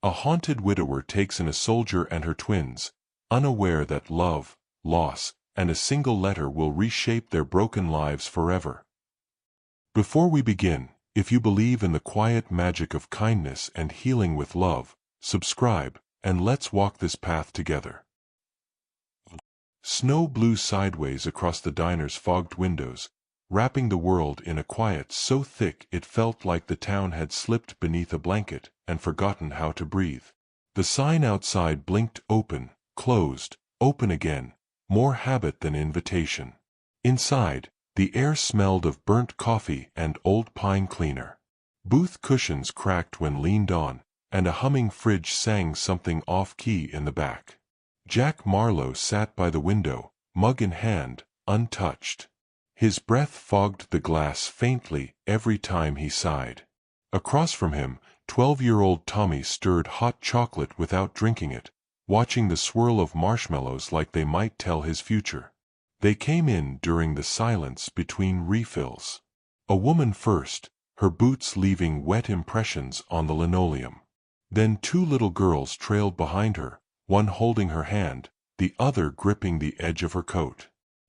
A haunted widower takes in a soldier and her twins, unaware that love, loss, and a single letter will reshape their broken lives forever. Before we begin, if you believe in the quiet magic of kindness and healing with love, subscribe, and let's walk this path together. Snow blew sideways across the diner's fogged windows, wrapping the world in a quiet so thick it felt like the town had slipped beneath a blanket and forgotten how to breathe. The sign outside blinked open, closed, open again, more habit than invitation. Inside, the air smelled of burnt coffee and old pine cleaner. Booth cushions cracked when leaned on, and a humming fridge sang something off-key in the back. Jack Marlowe sat by the window, mug in hand, untouched. His breath fogged the glass faintly every time he sighed. Across from him, 12-year-old Tommy stirred hot chocolate without drinking it, watching the swirl of marshmallows like they might tell his future. They came in during the silence between refills. A woman first, her boots leaving wet impressions on the linoleum. Then two little girls trailed behind her, one holding her hand, the other gripping the edge of her coat.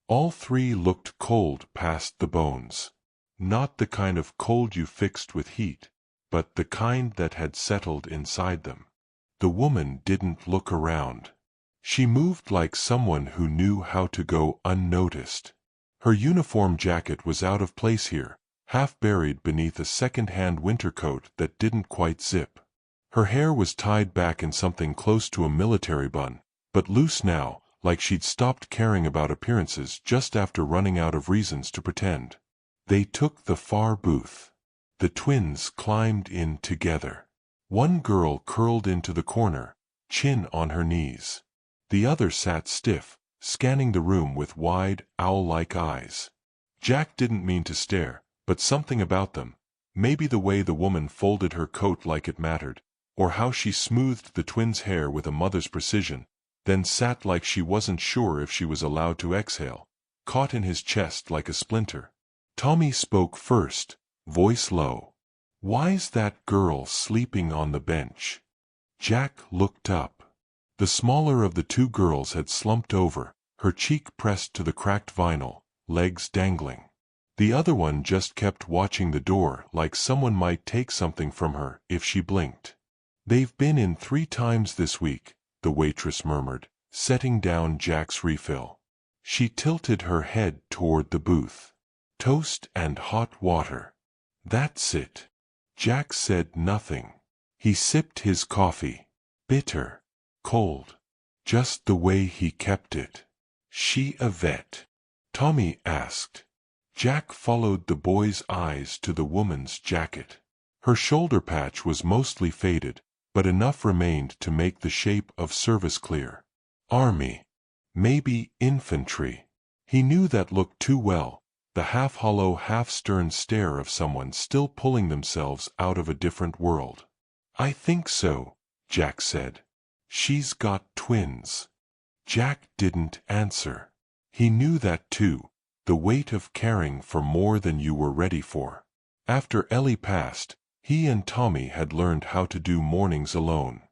All three looked cold past the bones. Not the kind of cold you fixed with heat, but the kind that had settled inside them. The woman didn't look around. She moved like someone who knew how to go unnoticed. Her uniform jacket was out of place here, half buried beneath a second-hand winter coat that didn't quite zip. Her hair was tied back in something close to a military bun, but loose now, like she'd stopped caring about appearances just after running out of reasons to pretend. They took the far booth. The twins climbed in together. One girl curled into the corner, chin on her knees. The other sat stiff, scanning the room with wide, owl-like eyes. Jack didn't mean to stare, but something about them, maybe the way the woman folded her coat like it mattered, or how she smoothed the twins' hair with a mother's precision, then sat like she wasn't sure if she was allowed to exhale, caught in his chest like a splinter. Tommy spoke first, voice low. "Why's that girl sleeping on the bench?" Jack looked up. The smaller of the two girls had slumped over, her cheek pressed to the cracked vinyl, legs dangling. The other one just kept watching the door like someone might take something from her if she blinked. "They've been in 3 times this week," the waitress murmured, setting down Jack's refill. She tilted her head toward the booth. "Toast and hot water. That's it." Jack said nothing. He sipped his coffee. Bitter. Cold. Just the way he kept it. "She a vet?" Tommy asked. Jack followed the boy's eyes to the woman's jacket. Her shoulder patch was mostly faded, but enough remained to make the shape of service clear. Army. Maybe infantry. He knew that look too well, the half-hollow, half-stern stare of someone still pulling themselves out of a different world. "I think so," Jack said. "She's got twins." Jack didn't answer. He knew that too, the weight of caring for more than you were ready for. After Ellie passed, he and Tommy had learned how to do mornings alone.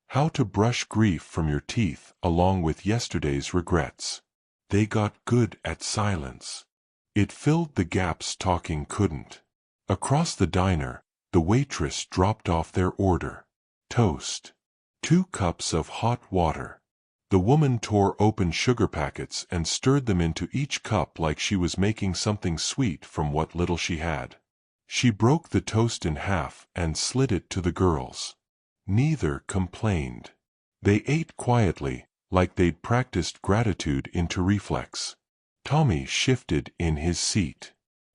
How to brush grief from your teeth along with yesterday's regrets. They got good at silence. It filled the gaps talking couldn't. Across the diner, the waitress dropped off their order. Toast. 2 cups of hot water. The woman tore open sugar packets and stirred them into each cup like she was making something sweet from what little she had. She broke the toast in half and slid it to the girls. Neither complained. They ate quietly, like they'd practiced gratitude into reflex. Tommy shifted in his seat.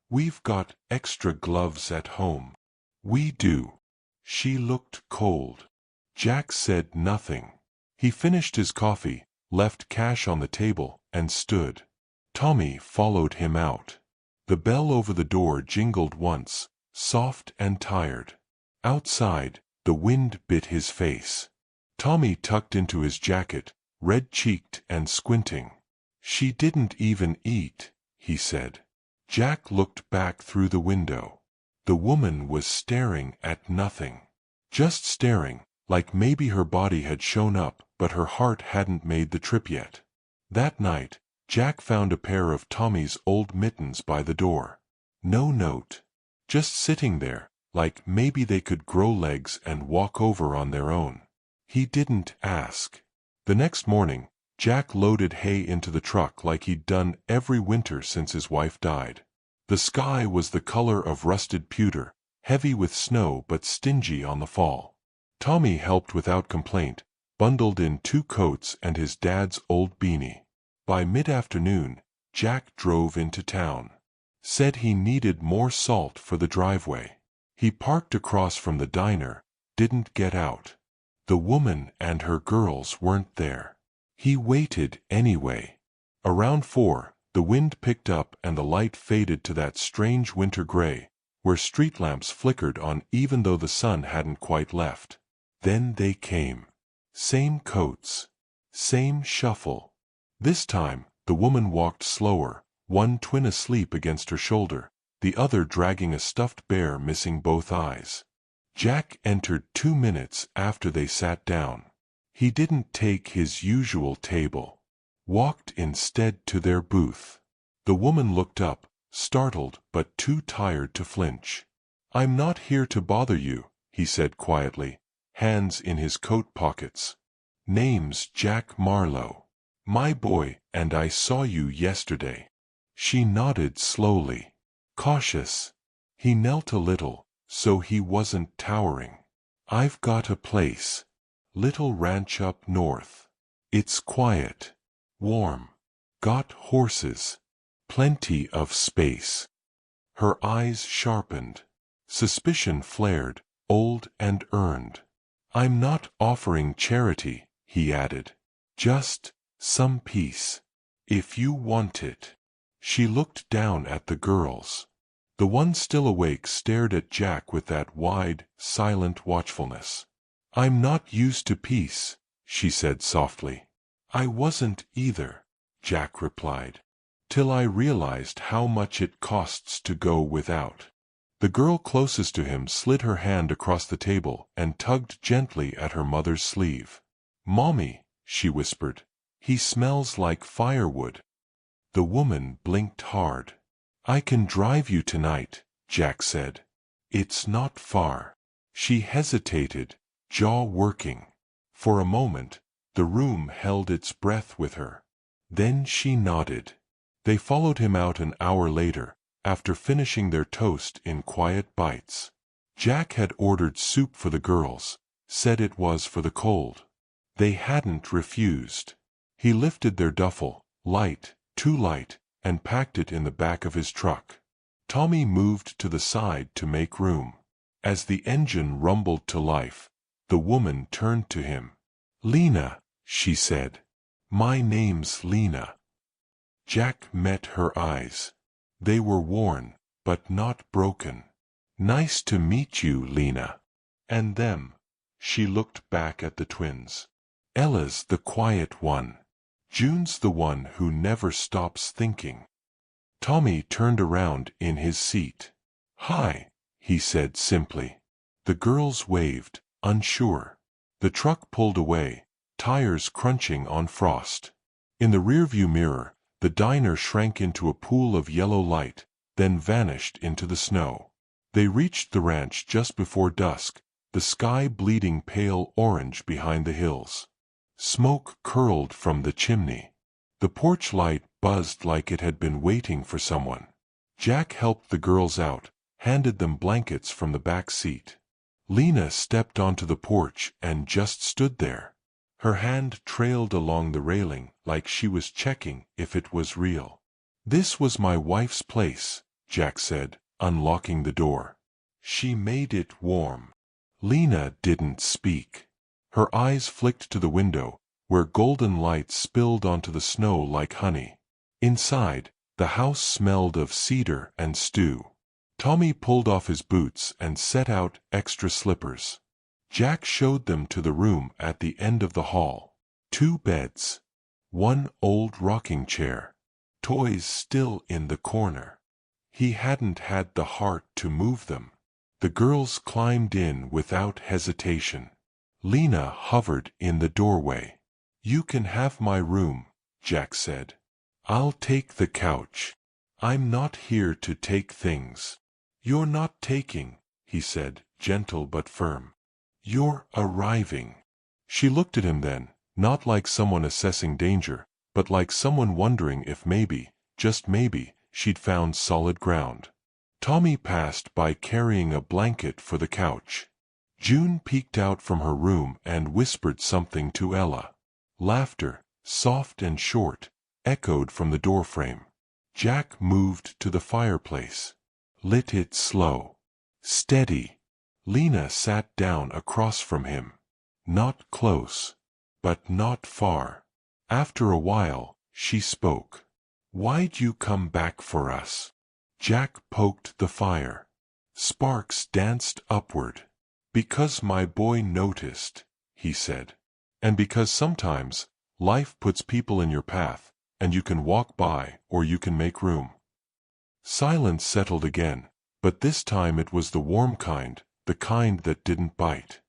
"We've got extra gloves at home." "We do." She looked cold. Jack said nothing. He finished his coffee, left cash on the table, and stood. Tommy followed him out. The bell over the door jingled once, soft and tired. Outside, the wind bit his face. Tommy tucked into his jacket, red-cheeked and squinting. "She didn't even eat," he said. Jack looked back through the window. The woman was staring at nothing. Just staring, like maybe her body had shown up, but her heart hadn't made the trip yet. That night, Jack found a pair of Tommy's old mittens by the door. No note. Just sitting there, like maybe they could grow legs and walk over on their own. He didn't ask. The next morning, Jack loaded hay into the truck like he'd done every winter since his wife died. The sky was the color of rusted pewter, heavy with snow but stingy on the fall. Tommy helped without complaint, bundled in 2 coats and his dad's old beanie. By mid-afternoon, Jack drove into town. Said he needed more salt for the driveway. He parked across from the diner, didn't get out. The woman and her girls weren't there. He waited anyway. Around 4, the wind picked up and the light faded to that strange winter gray, where street lamps flickered on even though the sun hadn't quite left. Then they came. Same coats. Same shuffle. This time, the woman walked slower, one twin asleep against her shoulder, the other dragging a stuffed bear missing both eyes. Jack entered 2 minutes after they sat down. He didn't take his usual table. Walked instead to their booth. The woman looked up, startled but too tired to flinch. "I'm not here to bother you," he said quietly, hands in his coat pockets. "Name's Jack Marlowe. My boy, and I saw you yesterday." She nodded slowly. Cautious. He knelt a little, so he wasn't towering. "I've got a place. Little ranch up north. It's quiet. Warm. Got horses. Plenty of space." Her eyes sharpened. Suspicion flared, old and earned. "I'm not offering charity," he added. "Just some peace. If you want it." She looked down at the girls. The one still awake stared at Jack with that wide, silent watchfulness. "I'm not used to peace," she said softly. "I wasn't either," Jack replied. "Till I realized how much it costs to go without." The girl closest to him slid her hand across the table and tugged gently at her mother's sleeve. "Mommy," she whispered, "he smells like firewood." The woman blinked hard. "I can drive you tonight," Jack said. "It's not far." She hesitated, jaw working. For a moment, the room held its breath with her. Then she nodded. They followed him out an hour later, after finishing their toast in quiet bites. Jack had ordered soup for the girls, said it was for the cold. They hadn't refused. He lifted their duffel, light, too light, and packed it in the back of his truck. Tommy moved to the side to make room. As the engine rumbled to life, the woman turned to him. "Lena," she said. "My name's Lena." Jack met her eyes. They were worn, but not broken. "Nice to meet you, Lena." "And them." She looked back at the twins. "Ella's the quiet one. June's the one who never stops thinking." Tommy turned around in his seat. "Hi," he said simply. The girls waved, unsure. The truck pulled away, tires crunching on frost. In the rearview mirror, the diner shrank into a pool of yellow light, then vanished into the snow. They reached the ranch just before dusk, the sky bleeding pale orange behind the hills. Smoke curled from the chimney. The porch light buzzed like it had been waiting for someone. Jack helped the girls out, handed them blankets from the back seat. Lena stepped onto the porch and just stood there. Her hand trailed along the railing like she was checking if it was real. "This was my wife's place," Jack said, unlocking the door. "She made it warm." Lena didn't speak. Her eyes flicked to the window, where golden light spilled onto the snow like honey. Inside, the house smelled of cedar and stew. Tommy pulled off his boots and set out extra slippers. Jack showed them to the room at the end of the hall. 2 beds. 1 old rocking chair. Toys still in the corner. He hadn't had the heart to move them. The girls climbed in without hesitation. Lena hovered in the doorway. "You can have my room," Jack said. "I'll take the couch. I'm not here to take things." "You're not taking," he said, gentle but firm. "You're arriving." She looked at him then, not like someone assessing danger, but like someone wondering if maybe, just maybe, she'd found solid ground. Tommy passed by carrying a blanket for the couch. June peeked out from her room and whispered something to Ella. Laughter, soft and short, echoed from the doorframe. Jack moved to the fireplace. Lit it slow. Steady. Lena sat down across from him. Not close, but not far. After a while, she spoke. "Why'd you come back for us?" Jack poked the fire. Sparks danced upward. "Because my boy noticed," he said. "And because sometimes, life puts people in your path, and you can walk by or you can make room." Silence settled again, but this time it was the warm kind, the kind that didn't bite.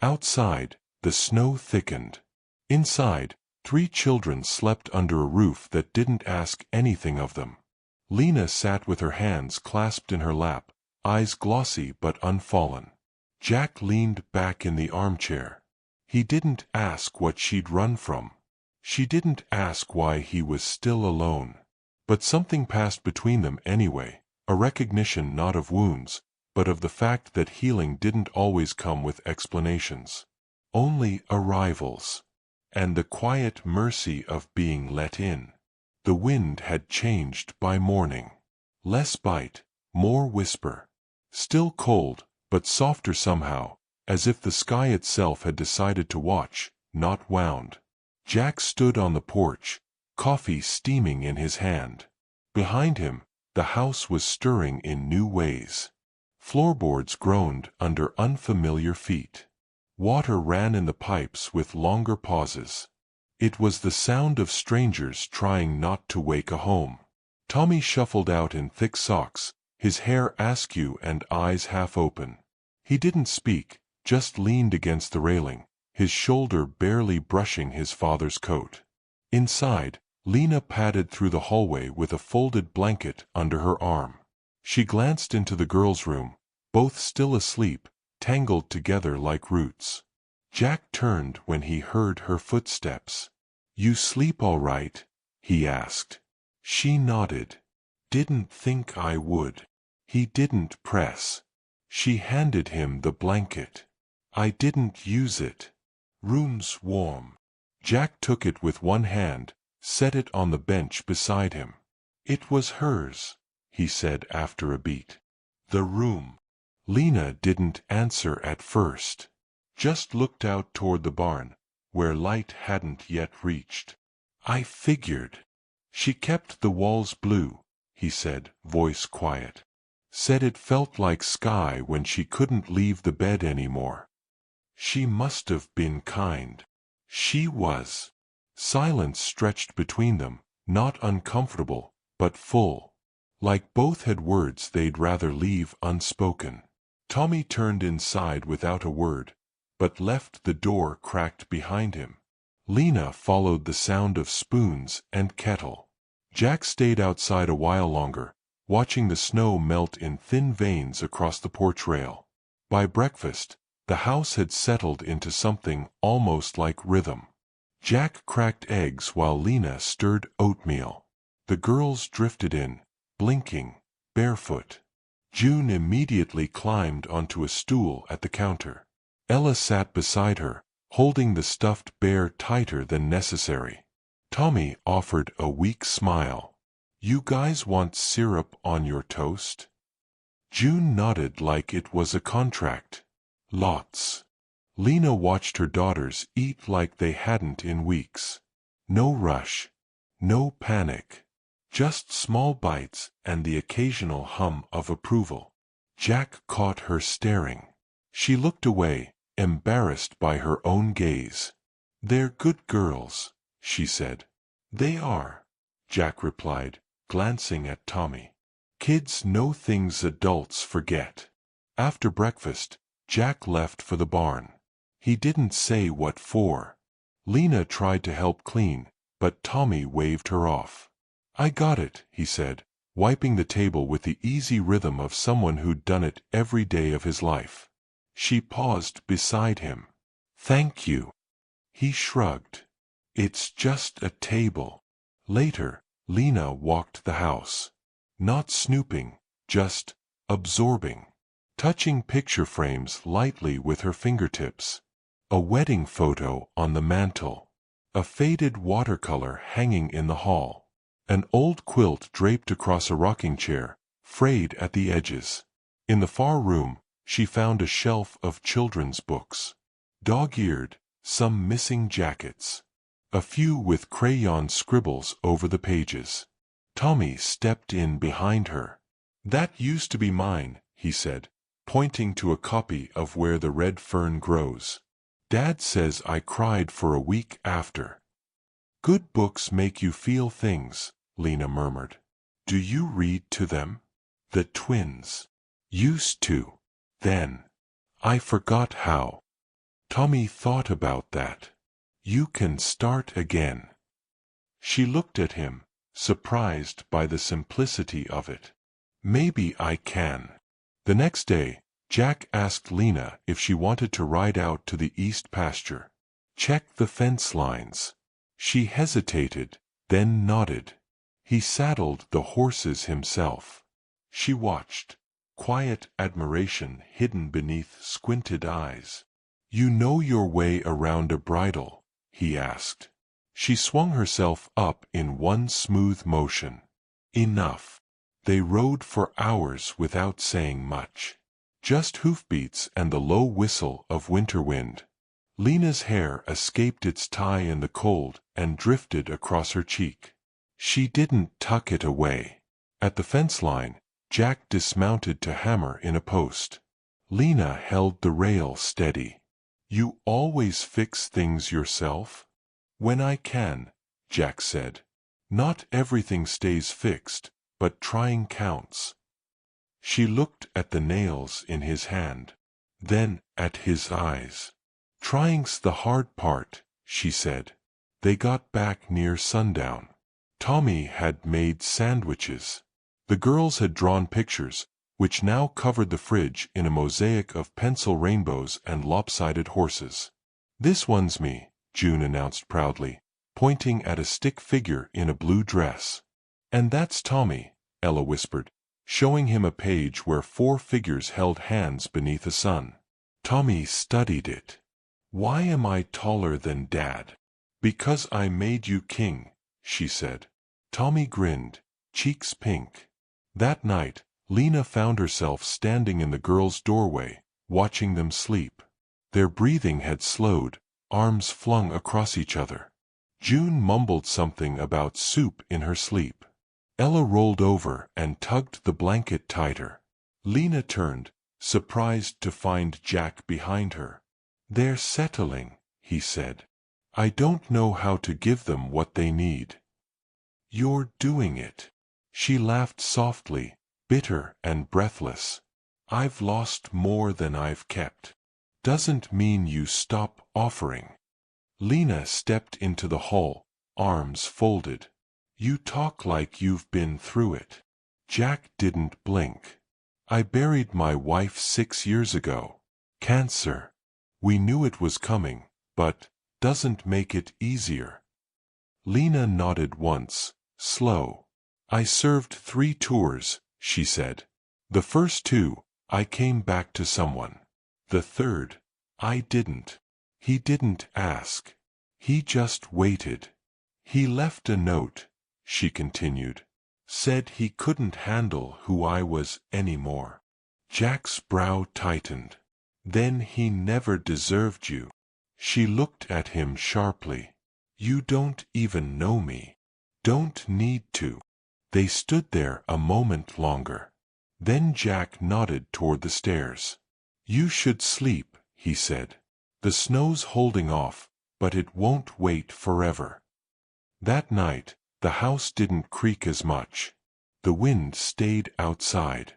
Outside, the snow thickened. Inside, 3 children slept under a roof that didn't ask anything of them. Lena sat with her hands clasped in her lap, eyes glossy but unfallen. Jack leaned back in the armchair. He didn't ask what she'd run from. She didn't ask why he was still alone. But something passed between them anyway, a recognition not of wounds, but of the fact that healing didn't always come with explanations. Only arrivals. And the quiet mercy of being let in. The wind had changed by morning. Less bite, more whisper. Still cold, but softer somehow, as if the sky itself had decided to watch, not wound. Jack stood on the porch, coffee steaming in his hand. Behind him, the house was stirring in new ways. Floorboards groaned under unfamiliar feet. Water ran in the pipes with longer pauses. It was the sound of strangers trying not to wake a home. Tommy shuffled out in thick socks, his hair askew and eyes half open. He didn't speak, just leaned against the railing, his shoulder barely brushing his father's coat. Inside, Lena padded through the hallway with a folded blanket under her arm. She glanced into the girls' room, both still asleep, tangled together like roots. Jack turned when he heard her footsteps. "You sleep all right?" he asked. She nodded. "Didn't think I would." He didn't press. She handed him the blanket. "I didn't use it. Room's warm." Jack took it with one hand, set it on the bench beside him. "It was hers," he said after a beat. "The room." Lena didn't answer at first. Just looked out toward the barn, where light hadn't yet reached. "I figured." "She kept the walls blue," he said, voice quiet. "Said it felt like sky when she couldn't leave the bed anymore." "She must have been kind." "She was." Silence stretched between them, not uncomfortable, but full. Like both had words they'd rather leave unspoken. Tommy turned inside without a word, but left the door cracked behind him. Lena followed the sound of spoons and kettle. Jack stayed outside a while longer, watching the snow melt in thin veins across the porch rail. By breakfast, the house had settled into something almost like rhythm. Jack cracked eggs while Lena stirred oatmeal. The girls drifted in, blinking, barefoot. June immediately climbed onto a stool at the counter. Ella sat beside her, holding the stuffed bear tighter than necessary. Tommy offered a weak smile. "You guys want syrup on your toast?" June nodded like it was a contract. "Lots." Lena watched her daughters eat like they hadn't in weeks. No rush. No panic. Just small bites and the occasional hum of approval. Jack caught her staring. She looked away, embarrassed by her own gaze. "They're good girls," she said. "They are," Jack replied, glancing at Tommy. "Kids know things adults forget." After breakfast, Jack left for the barn. He didn't say what for. Lena tried to help clean, but Tommy waved her off. I got it, he said, wiping the table with the easy rhythm of someone who'd done it every day of his life. She paused beside him. Thank you. He shrugged. It's just a table. Later, Lena walked the house. Not snooping, just absorbing. Touching picture frames lightly with her fingertips. A wedding photo on the mantel. A faded watercolor hanging in the hall. An old quilt draped across a rocking chair, frayed at the edges. In the far room, she found a shelf of children's books. Dog-eared, some missing jackets. A few with crayon scribbles over the pages. Tommy stepped in behind her. That used to be mine, he said, pointing to a copy of Where the Red Fern Grows. Dad says I cried for a week after. Good books make you feel things, Lena murmured. Do you read to them? The twins. Used to. Then. I forgot how. Tommy thought about that. You can start again. She looked at him, surprised by the simplicity of it. Maybe I can. The next day, Jack asked Lena if she wanted to ride out to the east pasture. Check the fence lines. She hesitated, then nodded. He saddled the horses himself. She watched, quiet admiration hidden beneath squinted eyes. You know your way around a bridle, he asked. She swung herself up in one smooth motion. Enough. They rode for hours without saying much. Just hoofbeats and the low whistle of winter wind. Lena's hair escaped its tie in the cold and drifted across her cheek. She didn't tuck it away. At the fence line, Jack dismounted to hammer in a post. Lena held the rail steady. You always fix things yourself? When I can, Jack said. Not everything stays fixed, but trying counts. She looked at the nails in his hand, then at his eyes. Trying's the hard part, she said. They got back near sundown. Tommy had made sandwiches. The girls had drawn pictures, which now covered the fridge in a mosaic of pencil rainbows and lopsided horses. This one's me, June announced proudly, pointing at a stick figure in a blue dress. And that's Tommy, Ella whispered, showing him a page where 4 figures held hands beneath a sun. Tommy studied it. Why am I taller than Dad? Because I made you king, she said. Tommy grinned, cheeks pink. That night, Lena found herself standing in the girls' doorway, watching them sleep. Their breathing had slowed, arms flung across each other. June mumbled something about soup in her sleep. Ella rolled over and tugged the blanket tighter. Lena turned, surprised to find Jack behind her. They're settling, he said. I don't know how to give them what they need. You're doing it. She laughed softly, bitter and breathless. I've lost more than I've kept. Doesn't mean you stop offering. Lena stepped into the hall, arms folded. You talk like you've been through it. Jack didn't blink. I buried my wife 6 years ago. Cancer. We knew it was coming, but doesn't make it easier. Lena nodded once, slow. I served 3 tours, she said. The first 2, I came back to someone. The third, I didn't. He didn't ask. He just waited. He left a note, she continued. Said he couldn't handle who I was anymore. Jack's brow tightened. Then he never deserved you. She looked at him sharply. You don't even know me. Don't need to. They stood there a moment longer. Then Jack nodded toward the stairs. You should sleep, he said. The snow's holding off, but it won't wait forever. That night, the house didn't creak as much. The wind stayed outside.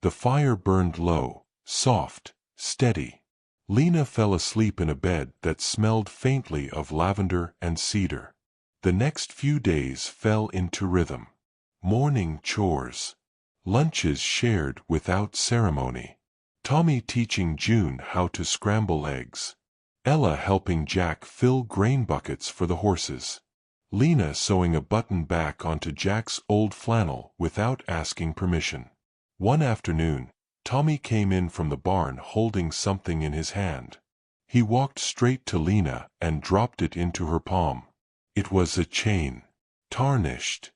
The fire burned low, soft, steady. Lena fell asleep in a bed that smelled faintly of lavender and cedar. The next few days fell into rhythm. Morning chores. Lunches shared without ceremony. Tommy teaching June how to scramble eggs. Ella helping Jack fill grain buckets for the horses. Lena sewing a button back onto Jack's old flannel without asking permission. One afternoon, Tommy came in from the barn holding something in his hand. He walked straight to Lena and dropped it into her palm. It was a chain. Tarnished.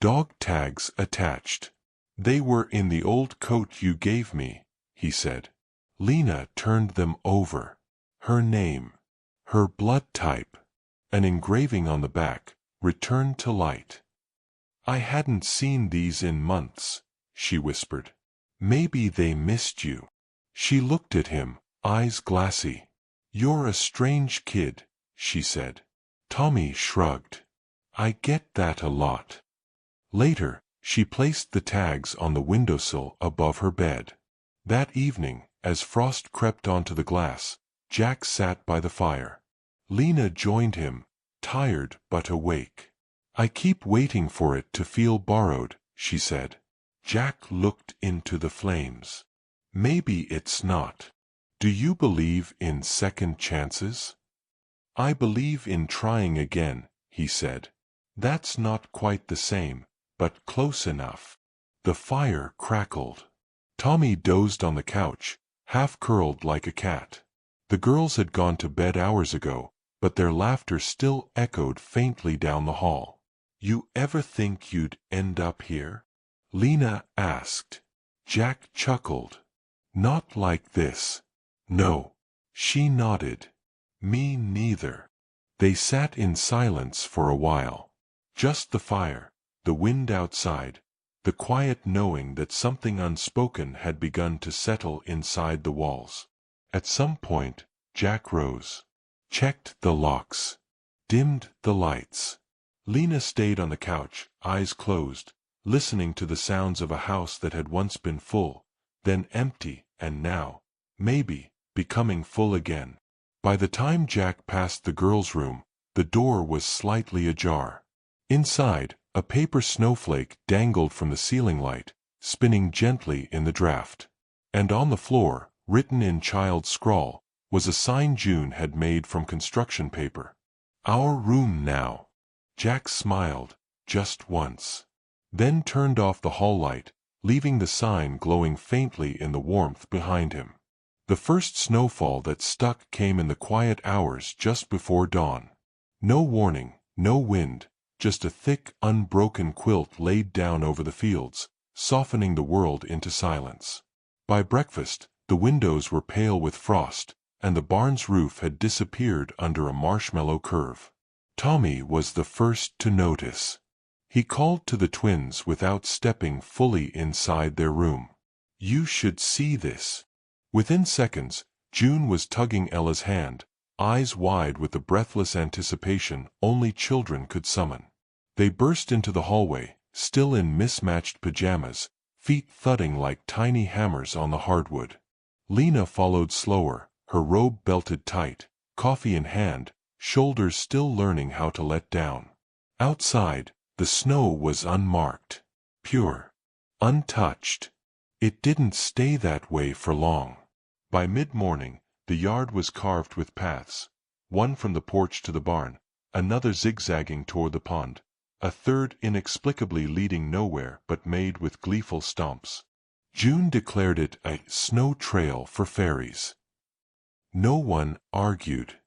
Dog tags attached. "They were in the old coat you gave me," he said. Lena turned them over. Her name. Her blood type. An engraving on the back, "Return to light." "I hadn't seen these in months," she whispered. "Maybe they missed you." She looked at him, eyes glassy. "You're a strange kid," she said. Tommy shrugged. "I get that a lot." Later, she placed the tags on the windowsill above her bed. That evening, as frost crept onto the glass, Jack sat by the fire. Lena joined him, tired but awake. "I keep waiting for it to feel borrowed," she said. Jack looked into the flames. "Maybe it's not. Do you believe in second chances?" "I believe in trying again," he said. "That's not quite the same, but close enough." The fire crackled. Tommy dozed on the couch, half curled like a cat. The girls had gone to bed hours ago, but their laughter still echoed faintly down the hall. "You ever think you'd end up here?" Lena asked. Jack chuckled. "Not like this." "No." She nodded. "Me neither." They sat in silence for a while. Just the fire, the wind outside, the quiet knowing that something unspoken had begun to settle inside the walls. At some point, Jack rose, checked the locks, dimmed the lights. Lena stayed on the couch, eyes closed, listening to the sounds of a house that had once been full, then empty, and now, maybe, becoming full again. By the time Jack passed the girls' room, the door was slightly ajar. Inside, a paper snowflake dangled from the ceiling light, spinning gently in the draft. And on the floor, written in child scrawl, was a sign June had made from construction paper. "Our room now." Jack smiled, just once. Then turned off the hall light, leaving the sign glowing faintly in the warmth behind him. The first snowfall that stuck came in the quiet hours just before dawn. No warning, no wind, just a thick, unbroken quilt laid down over the fields, softening the world into silence. By breakfast, the windows were pale with frost, and the barn's roof had disappeared under a marshmallow curve. Tommy was the first to notice. He called to the twins without stepping fully inside their room. "You should see this." Within seconds, June was tugging Ella's hand, eyes wide with the breathless anticipation only children could summon. They burst into the hallway, still in mismatched pajamas, feet thudding like tiny hammers on the hardwood. Lena followed slower, her robe belted tight, coffee in hand, shoulders still learning how to let down. Outside, the snow was unmarked, pure, untouched. It didn't stay that way for long. By mid-morning, the yard was carved with paths, one from the porch to the barn, another zigzagging toward the pond, a third inexplicably leading nowhere but made with gleeful stomps. June declared it a snow trail for fairies. No one argued.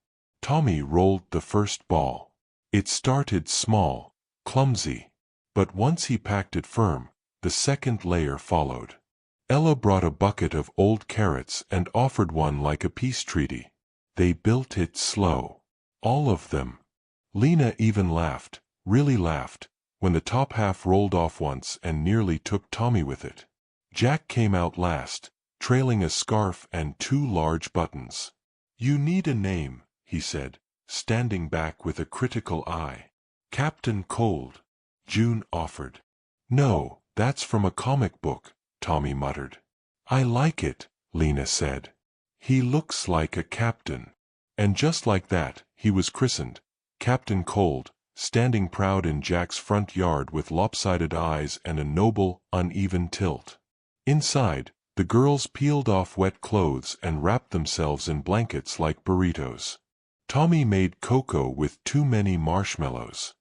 Tommy rolled the first ball. It started small, clumsy, but once he packed it firm, the second layer followed. Ella brought a bucket of old carrots and offered one like a peace treaty. They built it slow. All of them. Lena even laughed, really laughed, when the top half rolled off once and nearly took Tommy with it. Jack came out last, trailing a scarf and 2 large buttons. "You need a name," he said, standing back with a critical eye. "Captain Cold," June offered. "No, that's from a comic book," Tommy muttered. "I like it," Lena said. He looks like a captain." And just like that, he was christened Captain Cold, standing proud in Jack's front yard with lopsided eyes and a noble, uneven tilt. Inside, the girls peeled off wet clothes and wrapped themselves in blankets like burritos. Tommy made cocoa with too many marshmallows.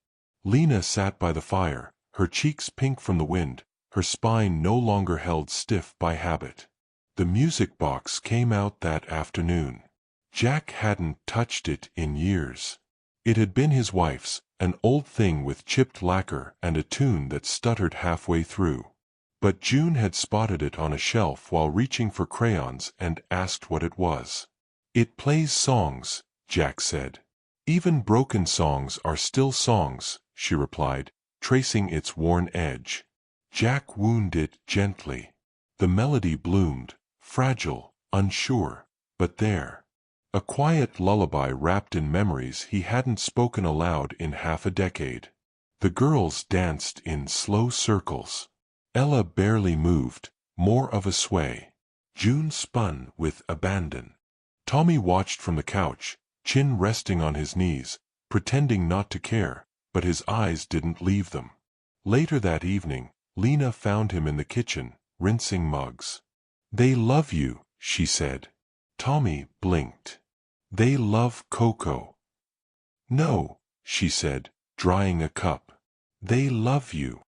Lena sat by the fire, her cheeks pink from the wind, her spine no longer held stiff by habit. The music box came out that afternoon. Jack hadn't touched it in years. It had been his wife's, an old thing with chipped lacquer and a tune that stuttered halfway through. But June had spotted it on a shelf while reaching for crayons and asked what it was. "It plays songs," Jack said. "Even broken songs are still songs," she replied, tracing its worn edge. Jack wound it gently. The melody bloomed, fragile, unsure, but there. A quiet lullaby wrapped in memories he hadn't spoken aloud in half a decade. The girls danced in slow circles. Ella barely moved, more of a sway. June spun with abandon. Tommy watched from the couch, chin resting on his knees, pretending not to care, but his eyes didn't leave them. Later that evening, Lena found him in the kitchen, rinsing mugs. "They love you," she said. Tommy blinked. "They love cocoa." "No," she said, drying a cup. "They love you."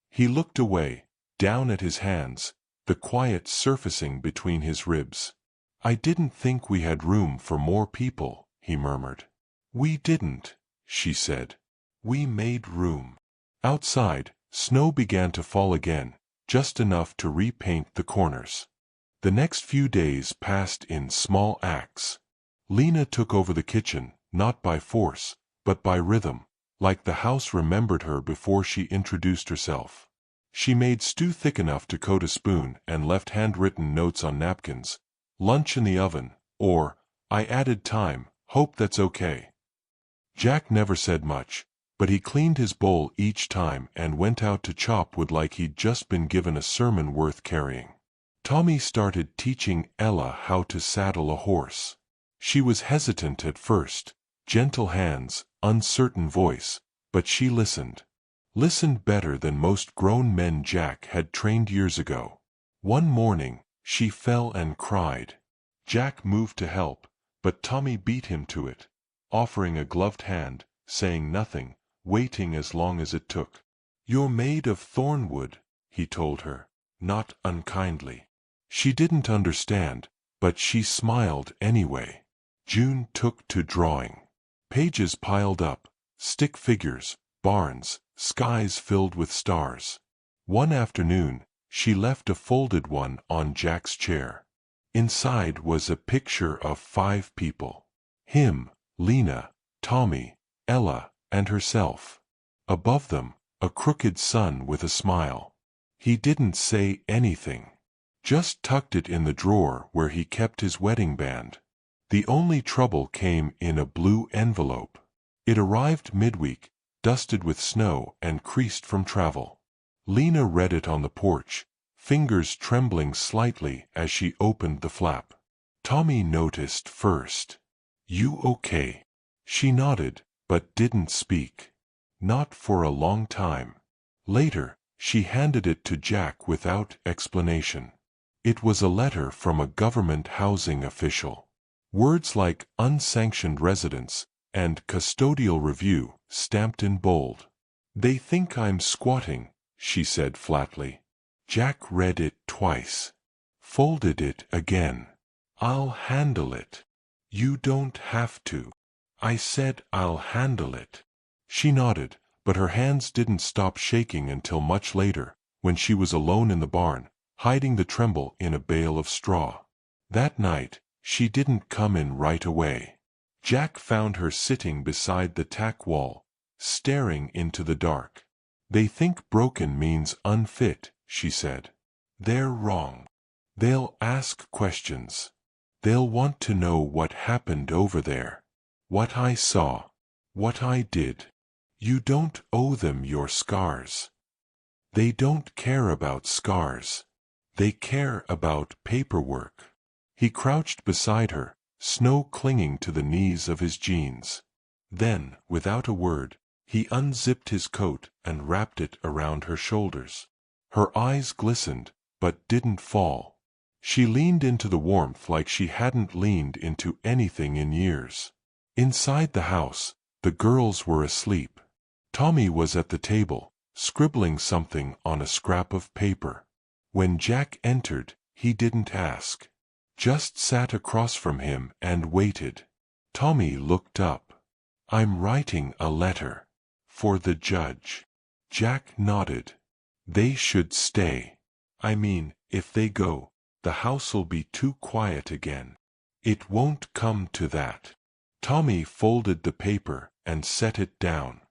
He looked away, down at his hands, the quiet surfacing between his ribs. "I didn't think we had room for more people," he murmured. "We didn't," she said. "We made room." Outside, snow began to fall again, just enough to repaint the corners. The next few days passed in small acts. Lena took over the kitchen, not by force, but by rhythm, like the house remembered her before she introduced herself. She made stew thick enough to coat a spoon and left handwritten notes on napkins. "Lunch in the oven," or, "I added time, hope that's okay." Jack never said much, but he cleaned his bowl each time and went out to chop wood like he'd just been given a sermon worth carrying. Tommy started teaching Ella how to saddle a horse. She was hesitant at first, gentle hands, uncertain voice, but she listened. Listened better than most grown men Jack had trained years ago. One morning, she fell and cried. Jack moved to help, but Tommy beat him to it, offering a gloved hand, saying nothing, waiting as long as it took. "You're made of thornwood," he told her, not unkindly. She didn't understand, but she smiled anyway. June took to drawing. Pages piled up, stick figures, barns, skies filled with stars. One afternoon, she left a folded one on Jack's chair. Inside was a picture of 5 people. Him, Lena, Tommy, Ella, and herself. Above them, a crooked sun with a smile. He didn't say anything. Just tucked it in the drawer where he kept his wedding band. The only trouble came in a blue envelope. It arrived midweek, dusted with snow and creased from travel. Lena read it on the porch, fingers trembling slightly as she opened the flap. Tommy noticed first. "You okay?" She nodded, but didn't speak. Not for a long time. Later, she handed it to Jack without explanation. It was a letter from a government housing official. Words like unsanctioned residence and custodial review stamped in bold. "They think I'm squatting," she said flatly. Jack read it twice. Folded it again. "I'll handle it." "You don't have to." "I said I'll handle it." She nodded, but her hands didn't stop shaking until much later, when she was alone in the barn, hiding the tremble in a bale of straw. That night, she didn't come in right away. Jack found her sitting beside the tack wall, staring into the dark. "They think broken means unfit," she said. "They're wrong. They'll ask questions. They'll want to know what happened over there. What I saw. What I did. You don't owe them your scars. They don't care about scars. They care about paperwork." He crouched beside her, snow clinging to the knees of his jeans. Then, without a word, he unzipped his coat and wrapped it around her shoulders. Her eyes glistened, but didn't fall. She leaned into the warmth like she hadn't leaned into anything in years. Inside the house, the girls were asleep. Tommy was at the table, scribbling something on a scrap of paper. When Jack entered, he didn't ask. Just sat across from him and waited. Tommy looked up. "I'm writing a letter. For the judge." Jack nodded. "They should stay. I mean, if they go, the house'll be too quiet again." "It won't come to that." Tommy folded the paper and set it down.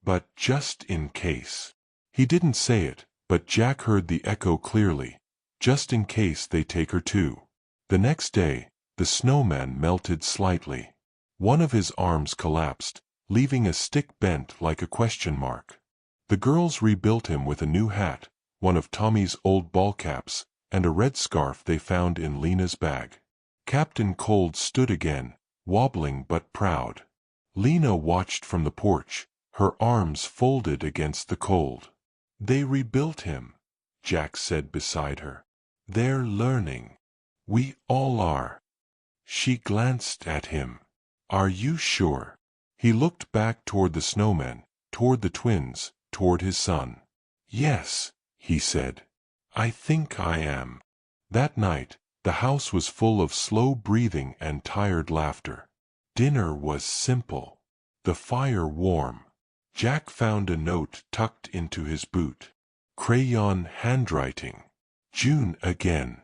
"But just in case." He didn't say it, but Jack heard the echo clearly. Just in case they take her too. The next day, the snowman melted slightly. One of his arms collapsed, leaving a stick bent like a question mark. The girls rebuilt him with a new hat, one of Tommy's old ball caps, and a red scarf they found in Lena's bag. Captain Cold stood again, wobbling but proud. Lena watched from the porch, her arms folded against the cold. "They rebuilt him," Jack said beside her. "They're learning. We all are." She glanced at him. "Are you sure?" He looked back toward the snowman, toward the twins, toward his son. "Yes," he said. "I think I am." That night, the house was full of slow breathing and tired laughter. Dinner was simple. The fire warm. Jack found a note tucked into his boot. Crayon handwriting. "June again.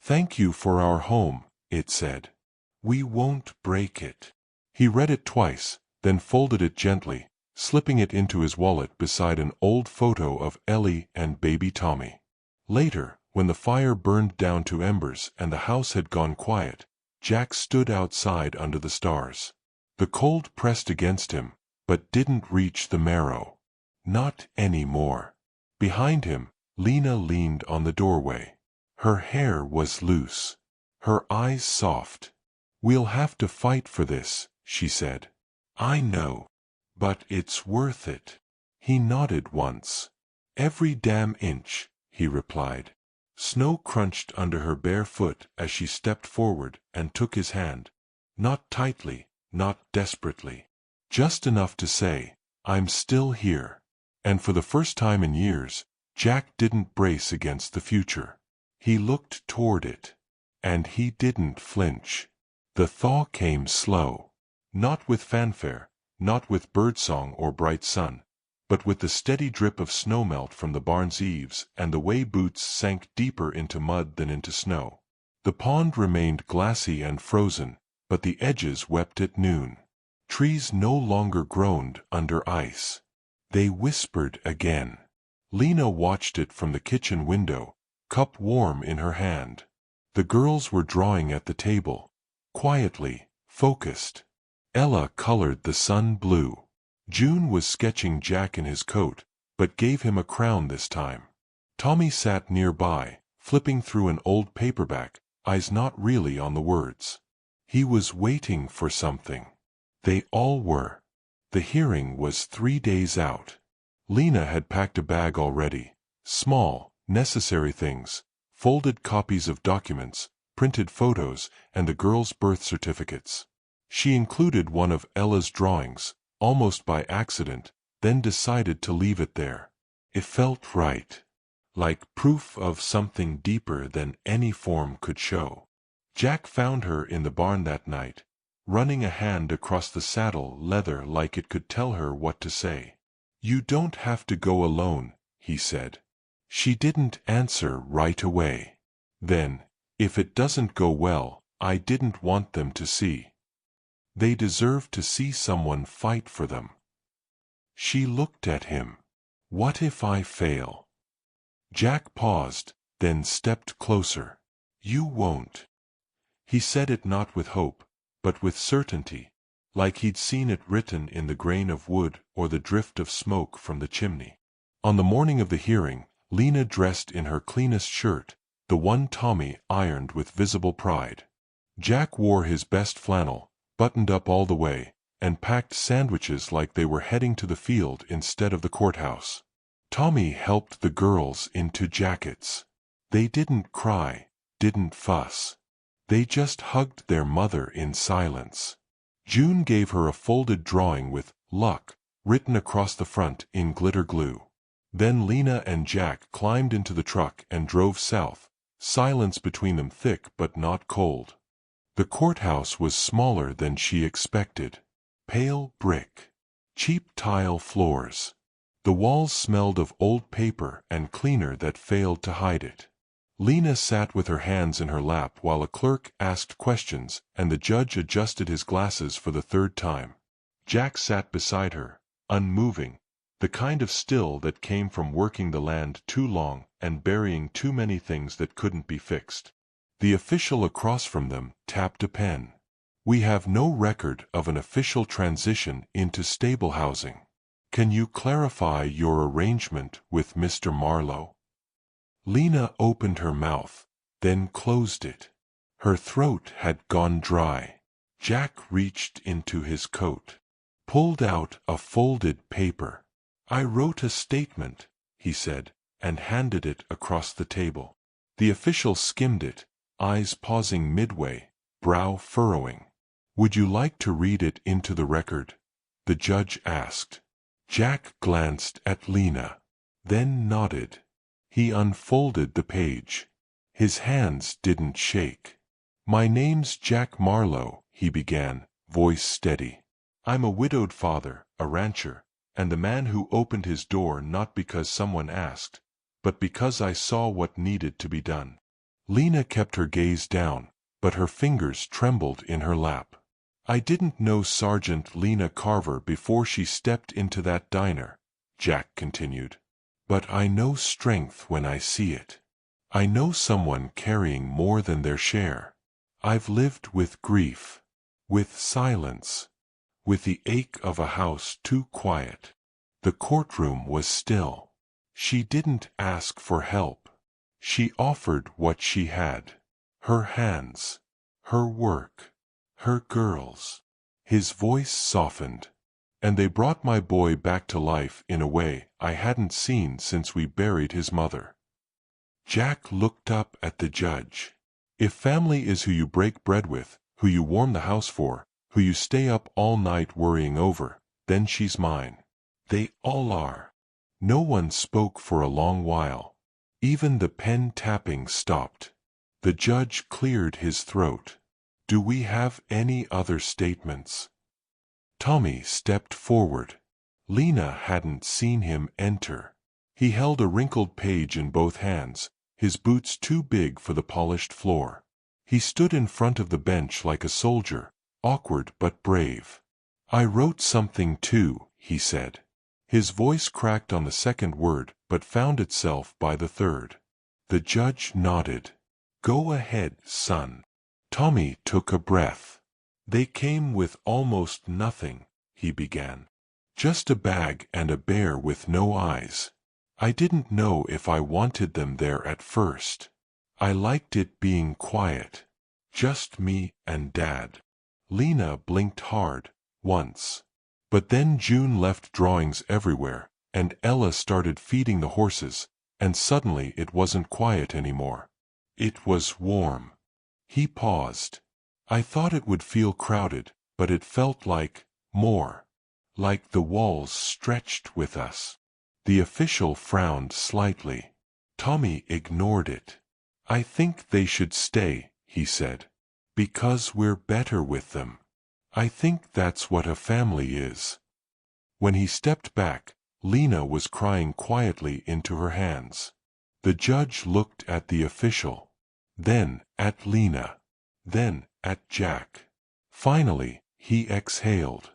Thank you for our home," it said. "We won't break it." He read it twice, then folded it gently, slipping it into his wallet beside an old photo of Ellie and baby Tommy. Later, when the fire burned down to embers and the house had gone quiet, Jack stood outside under the stars. The cold pressed against him, but didn't reach the marrow. Not anymore. Behind him, Lena leaned on the doorway. Her hair was loose. Her eyes soft. "We'll have to fight for this," she said. "I know. But it's worth it." He nodded once. "Every damn inch," he replied. Snow crunched under her bare foot as she stepped forward and took his hand. Not tightly, not desperately. Just enough to say, "I'm still here." And for the first time in years, Jack didn't brace against the future. He looked toward it. And he didn't flinch. The thaw came slow. Not with fanfare, not with birdsong or bright sun, but with the steady drip of snowmelt from the barn's eaves and the way boots sank deeper into mud than into snow. The pond remained glassy and frozen, but the edges wept at noon. Trees no longer groaned under ice. They whispered again. Lena watched it from the kitchen window, cup warm in her hand. The girls were drawing at the table, quietly, focused. Ella colored the sun blue. June was sketching Jack in his coat, but gave him a crown this time. Tommy sat nearby, flipping through an old paperback, eyes not really on the words. He was waiting for something. They all were. The hearing was 3 days out. Lena had packed a bag already. Small, necessary things, folded copies of documents, printed photos, and the girls' birth certificates. She included one of Ella's drawings, almost by accident, then decided to leave it there. It felt right. Like proof of something deeper than any form could show. Jack found her in the barn that night, running a hand across the saddle leather like it could tell her what to say. "You don't have to go alone," he said. She didn't answer right away. Then, "If it doesn't go well, I didn't want them to see. They deserve to see someone fight for them." She looked at him. "What if I fail?" Jack paused, then stepped closer. "You won't." He said it not with hope, but with certainty, like he'd seen it written in the grain of wood or the drift of smoke from the chimney. On the morning of the hearing, Lena dressed in her cleanest shirt, the one Tommy ironed with visible pride. Jack wore his best flannel, buttoned up all the way, and packed sandwiches like they were heading to the field instead of the courthouse. Tommy helped the girls into jackets. They didn't cry, didn't fuss. They just hugged their mother in silence. June gave her a folded drawing with "Luck" written across the front in glitter glue. Then Lena and Jack climbed into the truck and drove south, silence between them thick but not cold. The courthouse was smaller than she expected. Pale brick. Cheap tile floors. The walls smelled of old paper and cleaner that failed to hide it. Lena sat with her hands in her lap while a clerk asked questions and the judge adjusted his glasses for the third time. Jack sat beside her, unmoving, the kind of still that came from working the land too long and burying too many things that couldn't be fixed. The official across from them tapped a pen. "We have no record of an official transition into stable housing. Can you clarify your arrangement with Mr. Marlowe?" Lena opened her mouth, then closed it. Her throat had gone dry. Jack reached into his coat, pulled out a folded paper. "I wrote a statement," he said, and handed it across the table. The official skimmed it, eyes pausing midway, brow furrowing. "Would you like to read it into the record?" the judge asked. Jack glanced at Lena, then nodded. He unfolded the page. His hands didn't shake. "My name's Jack Marlowe," he began, voice steady. "I'm a widowed father, a rancher, and the man who opened his door not because someone asked, but because I saw what needed to be done." Lena kept her gaze down, but her fingers trembled in her lap. "I didn't know Sergeant Lena Carver before she stepped into that diner," Jack continued. "But I know strength when I see it. I know someone carrying more than their share. I've lived with grief, with silence, with the ache of a house too quiet." The courtroom was still. She didn't ask for help. She offered what she had. Her hands, her work, her girls. His voice softened. "And they brought my boy back to life in a way I hadn't seen since we buried his mother." Jack looked up at the judge. "If family is who you break bread with, who you warm the house for, who you stay up all night worrying over, then she's mine." "They all are." No one spoke for a long while. Even the pen tapping stopped. The judge cleared his throat. "Do we have any other statements?" Tommy stepped forward. Lena hadn't seen him enter. He held a wrinkled page in both hands, his boots too big for the polished floor. He stood in front of the bench like a soldier, awkward but brave. "I wrote something too," he said. His voice cracked on the second word but found itself by the third. The judge nodded. "Go ahead, son." Tommy took a breath. "They came with almost nothing," he began. "Just a bag and a bear with no eyes. I didn't know if I wanted them there at first. I liked it being quiet. Just me and Dad." Lena blinked hard, once. But then June left drawings everywhere, and Ella started feeding the horses, and suddenly it wasn't quiet anymore. It was warm. He paused. "I thought it would feel crowded, but it felt like more. Like the walls stretched with us." The official frowned slightly. Tommy ignored it. "I think they should stay," he said. "Because we're better with them. I think that's what a family is." When he stepped back, Lena was crying quietly into her hands. The judge looked at the official, then at Lena, then at Jack. Finally, he exhaled.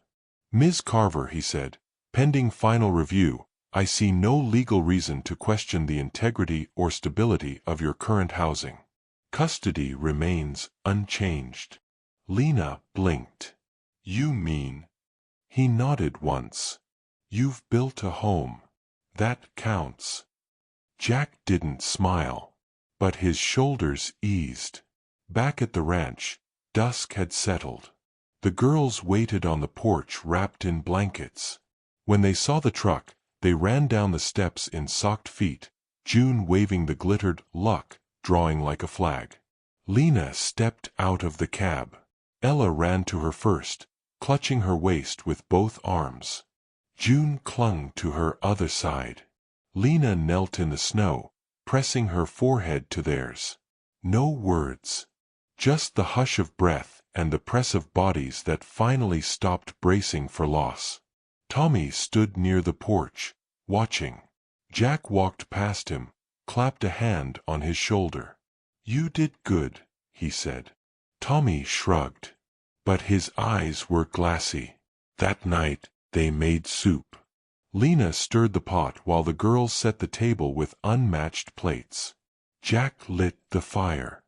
"Ms. Carver," he said, "pending final review, I see no legal reason to question the integrity or stability of your current housing. Custody remains unchanged." Lena blinked. "You mean?" He nodded once. "You've built a home. That counts." Jack didn't smile, but his shoulders eased. Back at the ranch, Dusk had settled. The girls waited on the porch wrapped in blankets. When they saw the truck, they ran down the steps in socked feet, June waving the glittered luck drawing like a flag. Lena stepped out of the cab. Ella ran to her first, clutching her waist with both arms. June clung to her other side. Lena knelt in the snow, pressing her forehead to theirs. No words. Just the hush of breath and the press of bodies that finally stopped bracing for loss. Tommy stood near the porch, watching. Jack walked past him, clapped a hand on his shoulder. "You did good," he said. Tommy shrugged. But his eyes were glassy. That night, they made soup. Lena stirred the pot while the girls set the table with unmatched plates. Jack lit the fire.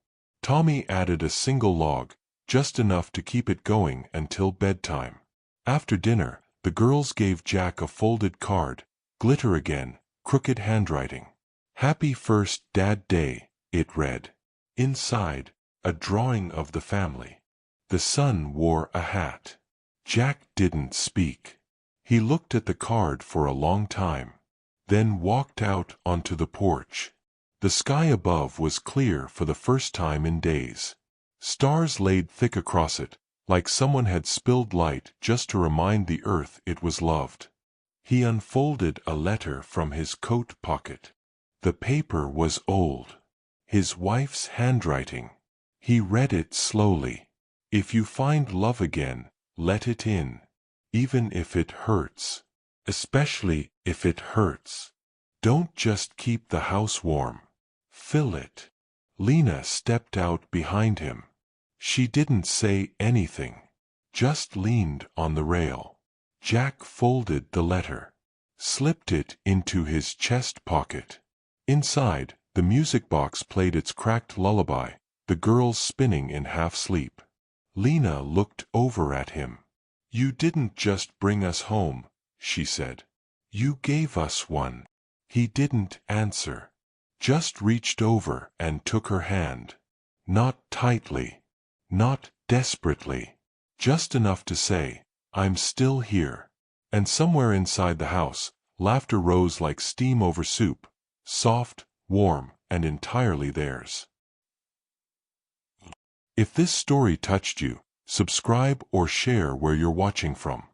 Tommy added a single log, just enough to keep it going until bedtime. After dinner, the girls gave Jack a folded card, glitter again, crooked handwriting. "Happy first Dad Day," it read. Inside, a drawing of the family. The son wore a hat. Jack didn't speak. He looked at the card for a long time, then walked out onto the porch. The sky above was clear for the first time in days. Stars laid thick across it, like someone had spilled light just to remind the earth it was loved. He unfolded a letter from his coat pocket. The paper was old. His wife's handwriting. He read it slowly. "If you find love again, let it in. Even if it hurts. Especially if it hurts. Don't just keep the house warm. Fill it." Lena stepped out behind him. She didn't say anything. Just leaned on the rail. Jack folded the letter. Slipped it into his chest pocket. Inside, the music box played its cracked lullaby, the girls spinning in half-sleep. Lena looked over at him. "You didn't just bring us home," she said. "You gave us one." He didn't answer. Just reached over and took her hand. Not tightly. Not desperately. Just enough to say, "I'm still here." And somewhere inside the house, laughter rose like steam over soup, soft, warm, and entirely theirs. If this story touched you, subscribe or share where you're watching from.